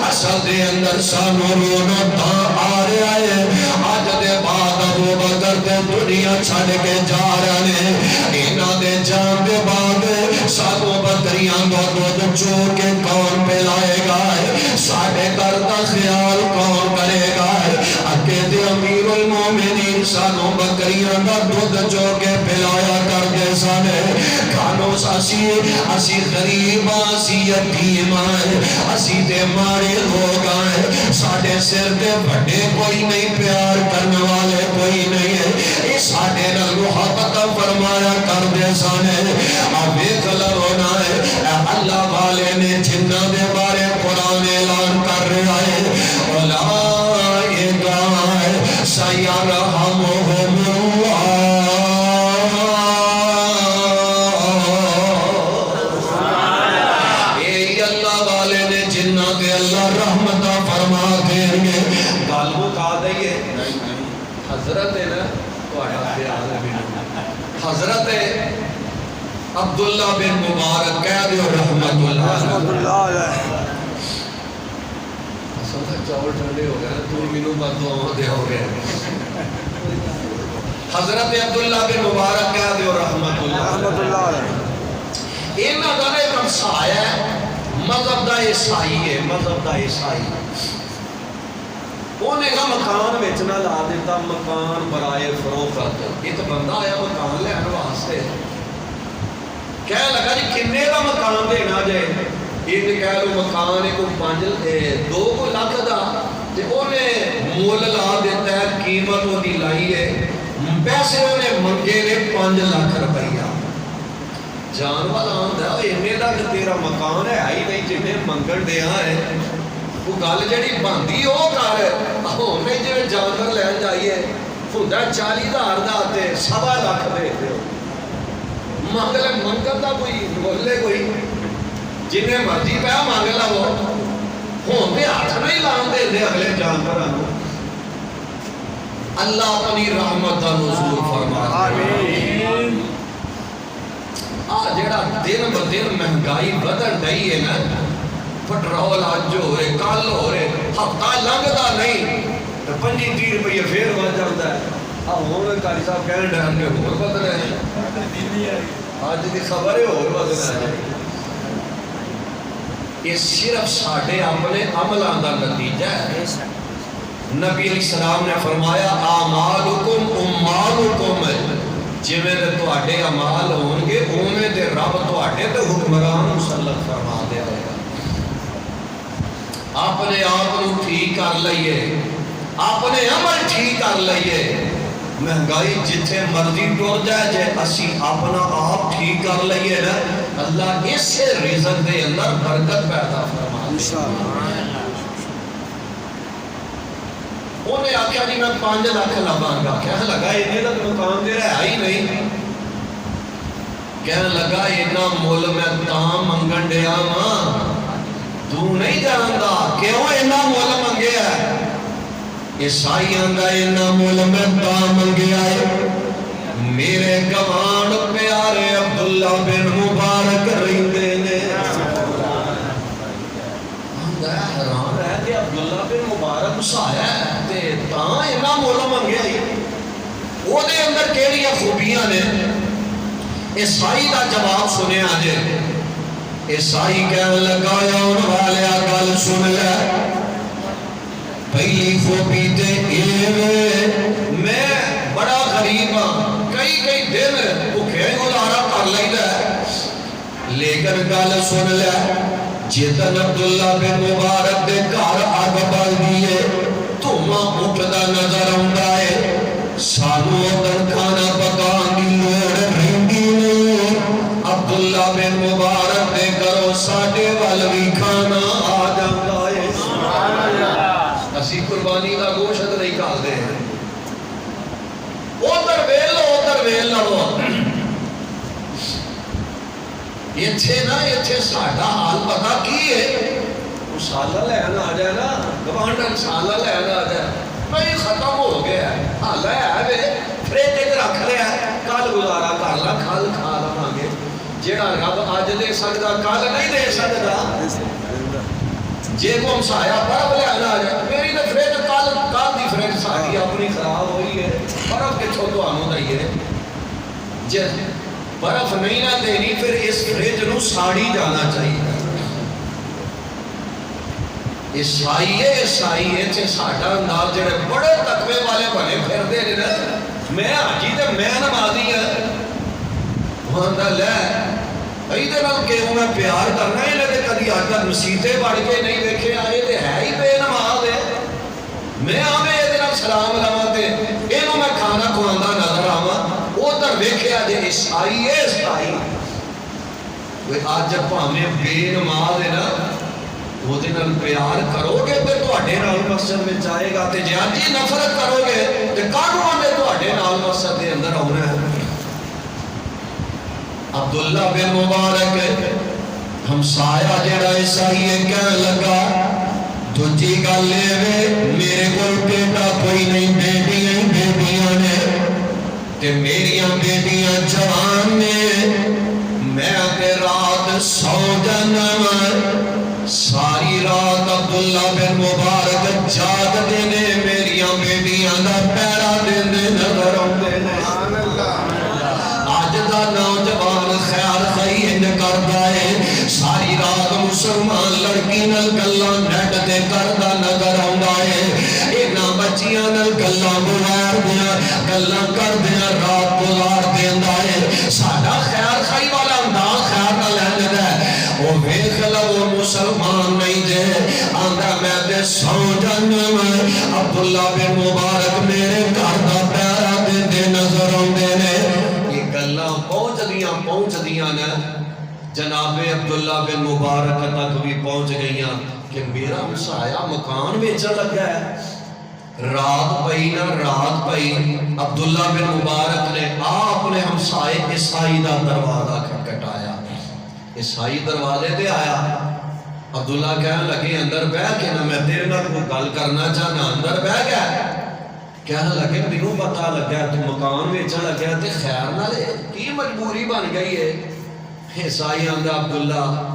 اصل دے اندر سانوں رونا تا آ رہا ہے آج دے بعد ابو بکر تے دنیا چھڑ کے جا رہے ہیں انہاں دے جان دے بعد سانوں بکریاں دا دودھ چو کے کون پلائے گا ساڑھے گھر دا خیال کون کرے گا اکے دے امیر المومنین سانوں بکریاں دا دودھ چو کے پلایا کر دے سانے کھانوں اسی غریب اسی یتیم آئے اسی دے مارے لوگ آئے ساڑھے سر دے بڑے کوئی نہیں پیار کرنے والے کوئی نہیں ہے اس ساڑھے نہ محبت فرمایا کر دے سانے اب ایک لرونا ہے اللہ والے نے جنہ دے بارے قرآن اعلان کر رہا ہے اولائکا سیرحمہم اللہ اے اللہ والے نے جنہ دے اللہ رحمتہ فرما دیں گے گال مکا دئیے حضرت ہے نا حضرت عبداللہ بن مبارک کہہ دیو رحمت اللہ علیہ چاول ٹھنڈے ہو گئے تو مینوں بد دعاواں دے ہو گئے حضرت عبداللہ بن مبارک کہہ دیو رحمت اللہ علیہ انہاں دا ایک ہمسایہ ہے مذہب دا عیسائی ہے مذہب دا عیسائی انہیں کا مکان بیچنا لا دیتا مکان برائے فروخت ایک بندہ آیا مکان لین واسطے کہہ لگا جی کنے کا مکان دینا جائے ایک کہہ لو مکان ہے کوئی 2 لاکھ دا تے انہیں مول لا دیتا ہے قیمت وہ دی لائی ہے پیسے انہیں منگے نے 5 لاکھ روپیہ جان والا آندا ہے انہیں دا کہ تیرا مکان ہے آئی نہیں جنہیں منگن دیا ہے وہ گل جڑی بندی ہو کر ہونے جے جانور لین جائیے ہوندا 40,000 دا تے 1.5 لاکھ دے دیو منگل منگل دا کوئی بولے کوئی جنہیں مرضی پہ مانگ لا وہ ہون دے ہاتھ نہیں لان دے دے اگلے جانوراں اللہ اپنی رحمت دا نزول فرما آمین جڑا دن بدن مہنگائی بدن ڈئی ہے نا پٹرول آج جو ہو رہے کال ہو رہے ہفتہ لنگدا نہیں 25-30 روپیہ پھر بڑھ جاتا ہے ہوں کاری صاحب کہنے ڈرن کے ہور بدل ہے آج دی خبر ہے ہور بدل ہے یہ صرف ساڑھے اپنے عملان دا نتیجہ ہے نبی علیہ السلام نے فرمایا آمالکم امالکم جویں دے تواڈے اعمال ہون گے اوویں دے رب تواڈے تے حکمران مسلط فرما دے گا اپنے آپ کو ٹھیک کر لئیے اپنے عمل ٹھیک کر لئیے مہنگائی جتھے مرضی ٹور جائے جائے اسی اپنا آپ ٹھیک کر لئیے نا اللہ اس سے رزق دے اندر برکت پیدا فرما دے انہیں آکھا جی میں 5 لاکھ لباں گا کہنے لگا انہیں تک مکان دے رہا ہی نہیں کہنے لگا اینا مول میں تاں منگن دیا ماں تو نہیں جاندا کیوں اینا مول منگے ہے عیسائی آنگا اینا مول میں تاں منگے آئے میرے گوان پیارے عبداللہ بن مبارک رہندے نے حیران ہے کہ عبداللہ بن مبارک سایا ہے تے تاں اینا مولا منگے آئی وہ دے اندر کیڑیاں خوبیاں نے عیسائی دا جواب سنے آجے عیسائی کہنے لگا آن والے گل سن لے پہلی خوبی تے میں بڑا غریب ہاں کئی دن بھوکے گزارا کر لینا لیکن گل سن لے جدن عبداللہ بن مبارک دے گھر اگ بلدی ہے دھواں اٹھدا نظر آندا ہے سانو ادھر کھانا پکان دی لوڑ رہندی نہیں عبداللہ بن مبارک دے گھروں ساڈے ول وی کھانا آ جاندا ہے اسی قربانی دا گوشت نہیں کھاندے ادھر ویل لو ایتھے ساڈا حال پتا کی ہے مسالہ لینا آ جائے نا گوانڈ مسالہ لینا آ جائے بھائی ختم ہو گیا ہے حال ہے فریج رکھ لیا کل گزارا کر لا کل کھا لواں گے جیڑا رب اج دے سکدا کل نہیں دے سکدا جے کو ہمسایا برف لینا آ جائے میری تو فریج کل دی فریج ساری اپنی خراب ہوئی ہے برف کتھوں تانوں دئیے جے برف نہیں نہ دینی پھر اس فریج نو ساڑی جانا چاہیے عیسائی تے ساڈا انداز جڑے بڑے تقوی والے بنے پھردے نے میں حاجی تے میں نمازی ہاں وہاں لے ایدے نال کیوں میں پیار کرنا ہے تے کدی اج تک مسیتے بڑھ کے نہیں ویکھے آئے تے ہے ہی بے نماز ہے میں آویں ایدے نال سلام لاواں تے اینوں میں کھانا کھواندا نظر آواں ادھر ویکھیا جے عیسائی کوئی اج بھاویں بے نماز ہے نا وہ پیار کرو گے تو تواڈے نال مسجد میں جائے گا تے جے اج ہی نفرت کرو گے تے کل اونے تواڈے نال مسجد دے اندر آنا ہے عبداللہ بن مبارک ہمسایا جڑا عیسائی کہنے لگا دوجی گل اے میرے کول بیٹا کوئی نہیں بیٹیاں نے تے میریاں بیٹیاں جوان نے میں تے رات سو جانا ساری رات عبداللہ بن مبارک جاگ دینے میریاں بیٹیاں دا پیرا دینے نظر آندے نے اج دا نوجوان خیال خیر کردا ہے ساری رات مسلمان لڑکی نال گلاں نیٹ تے کردا نظر آندا ہے انہاں بچیاں نال گلاں گزاردیاں گلاں کردیاں رات گزار دیندا ہے ساڈا خیال خائی والا انداز خیال نہ لیندا ہے او ویکھ لو مسلمان نہیں جے آندا میں تے سو جانا عبداللہ بن مبارک میرے گھر دا پیرا دیندے نظر آندے نے یہ گلاں پہنچ دیاں نا جناب عبداللہ بن مبارک تک بھی پہنچ گئیاں کہ میرا ہمسایا مکان بیچن لگا ہے رات پئی عبداللہ بن مبارک نے اپنے ہمسائے عیسائی دا دروازہ کھٹکھٹایا عیسائی دروازے تے آیا عبداللہ کہنے لگے اندر بیٹھ کے نا میں تیرے نال کوئی گل کرنا چاہنا اندر بیٹھ گیا کہنے لگے مینوں پتہ لگا تو مکان بیچن لگا تے خیر نال کی مجبوری بن گئی ہے عیسائی آندا عبداللہ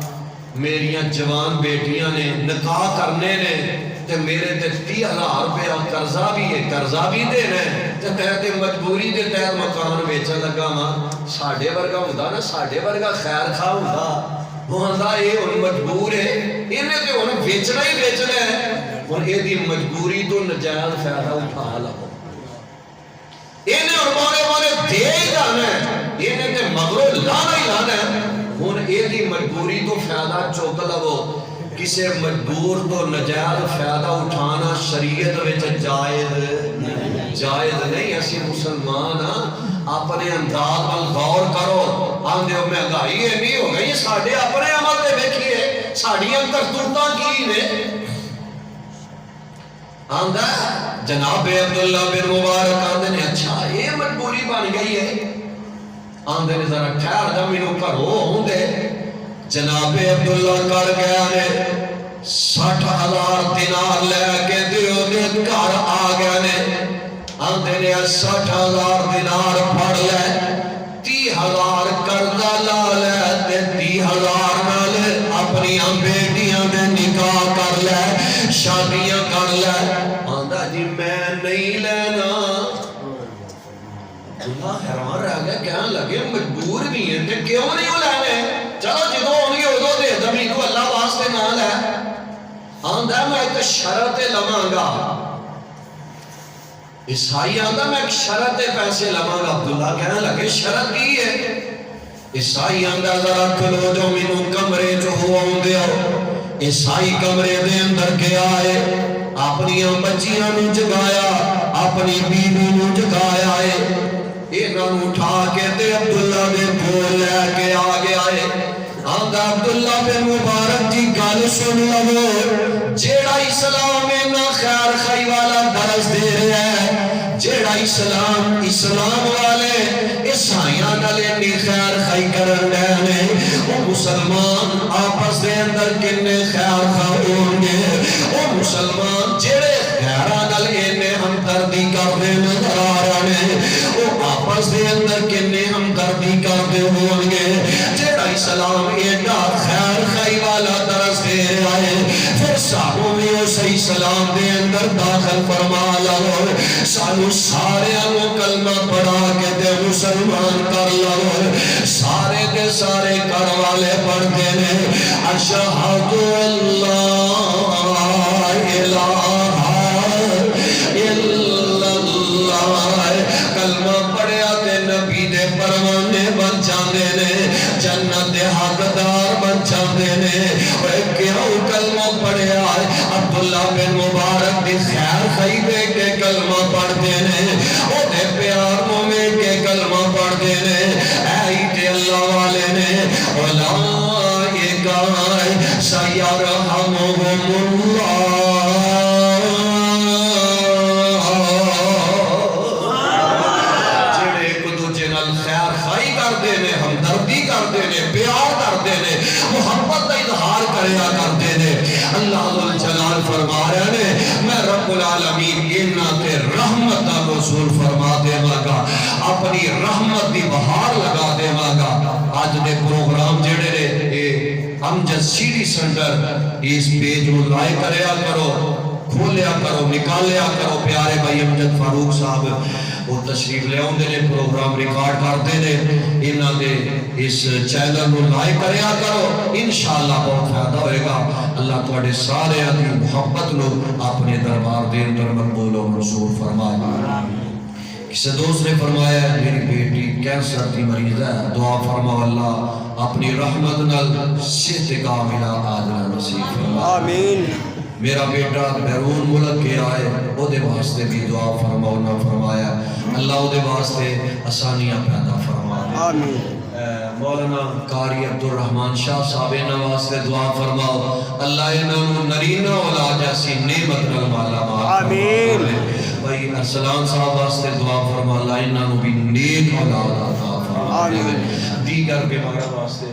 میریاں جوان بیٹیاں نے نکاح کرنے نے تے میرے تے 30,000 روپیہ قرضہ بھی ہے قرضہ بھی دینا ہے تے مجبوری دے تحت مکان بیچن لگا وا ساڈے ورگا ہوندا نا ساڈے ورگا خیر خواہ ہوندا وہ آندا اے ہن مجبور ہے اینے تے ہن بیچنا ہی بیچنا ہے ہن اے دی مجبوری تو نجائز فائدہ اٹھا لو اینے ہن مارے دے ہی جانا ہے اینے تے مغرو لانا ہی لانا ہے ہن اے دی مجبوری تو فائدہ چوک لو کسے مجبور تو نجائز فائدہ اٹھانا شریعت وچ جائز نہیں اسی مسلمان اپنے انداز نال غور کرو آندے ہو مہنگائی اینی ہو گئی ساڈے اپنے عمل تے ویکھیے ساڈیاں کرتوتاں کی نے آندا جناب عبداللہ بن مبارک آندے نے اچھا یہ مجبوری بن گئی ہے آندے نے ذرا ٹھہر جا مینوں گھروں ہوندے جناب عبداللہ کر گیا نے 60,000 دینار لے کے دیو دے گھر آ گیا نے آندے نے 60,000 دینار پھڑ لے 30,000 قرضہ لا لے تے 30,000 نال اپنی بیٹیاں دے نکاح کر لے شادیاں کر لے آندا جی میں نہیں لینا اللہ حیران رہ گیا کہنے لگے مجبور بھی ہیں تے کیوں نہیں لینے چلو جدوں ہونگے ادوں دے دے نال ہے آندا میں ایک شرط لواں گا عیسائی آندا میں ایک شرط پیسے لواں گا عبداللہ کہنے لگے شرط کی ہے عیسائی آندا ذرا کھلو جو مینوں کمرے جو ہوا ہوندے ہو عیسائی کمرے دے اندر کے آئے اپنی بچیاں نوں جگایا اپنی بیوی نوں جگایا ہے انہاں نوں اٹھا کے تے عبداللہ دے کول لے کے آ گیا ہے آندا عبداللہ بن مبارک دی گل سن لو جیڑا اسلام اینا خیر خائی والا درس دے رہا ہے جیڑا اسلام والے عیسائیاں نال انی خیر خائی کرن دے نے او مسلمان آپس دے اندر کنے خیر خواہ ہون گے او مسلمان جیڑے غیراں نال اینے ہمدردی کردے نظر آ رہے او آپس دے اندر کنے ہمدردی کردے ہون گے جیڑا اسلام ایڈا خیر خائی والا درس دے رہا ہے پھر سانو بھی اس اسلام دے اندر داخل فرما لو سانو سارے انو کلمہ پڑھا کے دے مسلمان کر لو سارے دے سارے کر والے پڑھ دے نے اشہد اللہ الہ الا اللہ کلمہ پڑھیا تے نبی دے پروانے بن جاندے نے جنت دے حقدار بن جاندے نے کیوں کلمہ پڑھیا ہے عبداللہ بن مبارک دی خیر خائی دے کے کلمہ پڑھ دے نے او دے پیار مومن کے کلمہ پڑھ دے نے اے تے اللہ والے نے اولائکا سیرحمہم اللہ پیار کرتے ہیں محبت کا اظہار کریا کرتے ہیں اللہ جلال فرما رہے ہیں میں رب العالمین انہاں تے رحمت کا نزول فرما دے گا اپنی رحمت دی بہار لگا دے گا آج دے پروگرام جڑے نے امجد سیڈی سینٹر اس پیج کو لائک کریا کرو کھولیا کرو نکالیا کرو پیارے بھائی امجد فاروق صاحب وہ تشریف لے آؤندے نے پروگرام ریکارڈ کرتے نے انہاں دے اس چینل کو لائک کریا کرو انشاءاللہ بہت فائدہ ہوئے گا اللہ تواڈے سارے دی محبت نو اپنے دربار دے اندر مقبول و منصور فرمائے کسی دوست نے فرمایا میری بیٹی کینسر دی مریض ہے دعا فرماؤ اللہ اپنی رحمت نال صحت کاملہ عاجلہ نصیب فرمائے آمین میرا بیٹا بیرون ملک کے آئے وہ دے واسطے بھی دعا فرماؤ نہ فرمایا اللہ وہ دے واسطے آسانیاں پیدا فرمائے آمین مولانا قاری عبدالرحمن شاہ صاحب انہاں واسطے دعا فرماؤ اللہ انہاں نرینہ اولاد جیسی نعمت نال مالا مال آمین بھائی ارسلان صاحب واسطے دعا فرماؤ اللہ انہاں بھی نیک اولاد عطا فرمائے دیگر بیمارہ واسطے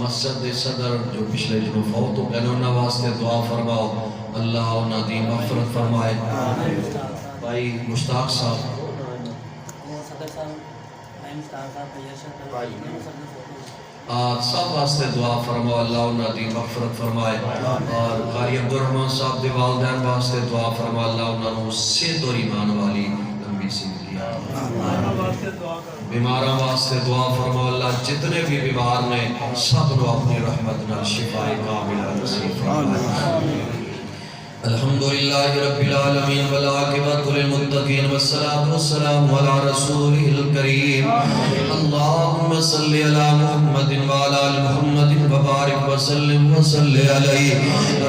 مسجد دے صدر جو پچھلے جنوں فوت ہو گئے انہاں واسطے دعا فرماؤ اللہ انہاں دی مغفرت فرمائے بھائی مشتاق صاحب سب واسطے دعا فرماؤ اللہ انہاں دی مغفرت فرمائے اور قاری عبدالرحمن صاحب دے والدین واسطے دعا فرماؤ اللہ انہاں نوں صحت اور ایمان والی لمبی زندگی بیماراں واسطے دعا فرماؤ اللہ جتنے بھی بیمار نے سب نو اپنی رحمت نال شفا کاملہ نصیب فرمائے الحمدللہ رب العالمین والعاقبۃ للمتقین والصلاۃ والسلام علی رسولہ الکریم اللهم صل علی محمد وعلی آل محمد وبارک وسلم وصلی علیہ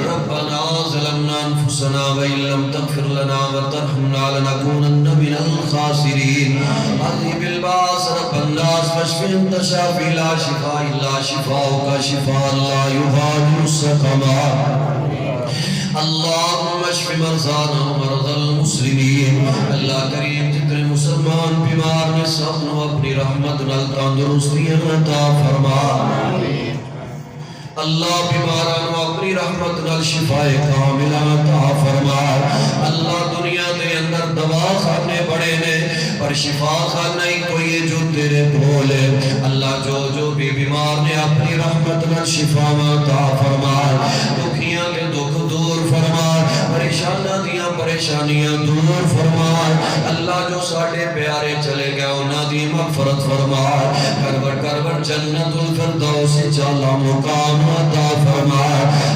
ربنا ظلمنا انفسنا وان لم تغفر لنا وترحمنا لنكونن من الخاسرین اذهب الباس رب الناس واشف انت شافی لا شفاء الا شفاؤک شفاء لا یغادر سقما اللہم اشف مرضانا ومرضى المسلمین اللہ کریم جتنے مسلمان بیمار نے سب نو اپنی رحمت نال تندرستی عطا فرما اللہ بیماران اپنی رحمت نال شفا کاملہ عطا فرما اللہ دنیا دے اندر دوا خانے بڑے نے پر شفا خانہ ہی کوئی جو تیرے بھولے اللہ جو بھی بیمار نے اپنی رحمت نال شفا عطا فرما دکھیاں کے دکھ دور فرما پریشاناں دیاں پریشانیاں دور فرما اللہ جو ساڑھے پیارے چلے گئے انہاں دی مغفرت فرما کربر جنت الفردوس چالا مقام عطا فرما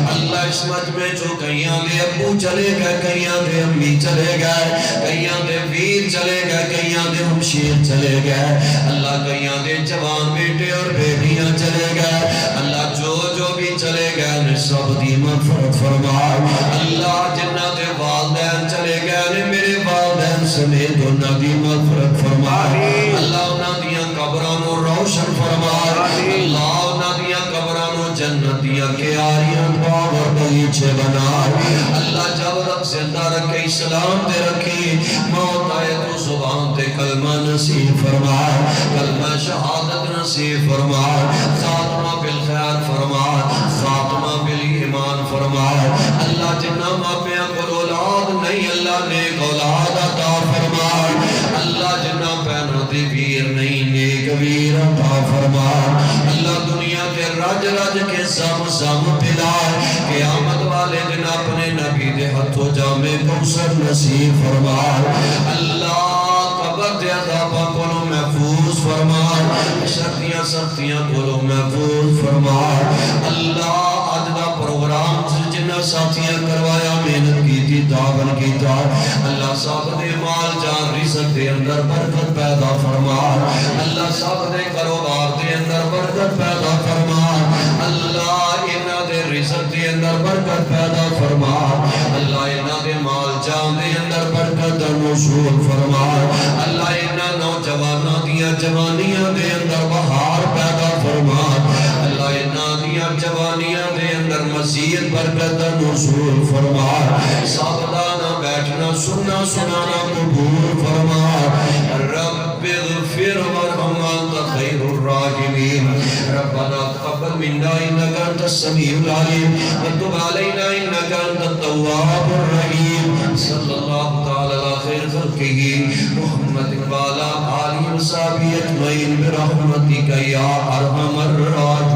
اللہ اس مجمع جو کئیاں دے ابو چلے گئے کئیاں دے امی چلے گئے کئیاں دے ویر چلے گئے کئیاں دے ہمشیر چلے گئے اللہ کئیاں دے جوان بیٹے اور بیٹیاں چلے گئے اللہ جو بھی چلے گئے انہیں سب دی مغفرت فرما اللہ جنہ دے والدین چلے گئے انہیں میرے والدین سمیت انہ دی مغفرت فرما اللہ انہ دیاں قبرانو روشن فرما اللہ انہ دیاں قبرانو جنت دیاں کیاریاں باور بلیچے بنا اللہ جب رب زندہ رکھے اسلام دے رکھی موت آئے تو زبان دے کلمہ نصیب فرما کلمہ شہادت نصیب فرما خاتمہ بالخیر فرما خاتمہ بالایمان فرما اللہ جنہ ماپیاں کو اولاد نہیں اللہ نیک اولاد عطا فرما اللہ جنہ پہنہ دی ویر نہیں نیک ویر عطا فرما اللہ دنیا کے رج کے زم پلا قیامت والے دن اپنے نبی دے ہتھو جامع کوثر نصیب فرما اللہ قبر دے عذابہ کولو محفوظ فرما شرطیاں سختیاں کولو محفوظ فرما اللہ آج دا پروگرام جنہ ساتھیاں کروایا محنت کی تھی دعون کی تھا اللہ صاحب دے مال جان رزق دے اندر برکت پیدا فرما اللہ صاحب دے کاروبار دے اندر برکت پیدا فرما اللہ انہ دے رزق دے اندر برکت پیدا فرما اللہ انہ دے مال جان دے اندر برکت نزول فرما اللہ انہ نوجوانہ دیا جوانیاں دے اندر بہار پیدا فرما اللہ انہ دیا جوانیاں دے اندر مزید برکت نزول فرما سابدانہ بیٹھنا سننا سنانا قبول فرما رب اغفر ورحم انت خیر الراحمین ربنا تقبل منا انك انت السميع العليم وتب علينا انك انت التواب الرحيم صلى الله تعالى على خير خلقه محمد وعلى آله وصحبه اجمعين برحمتك يا ارحم الراحمين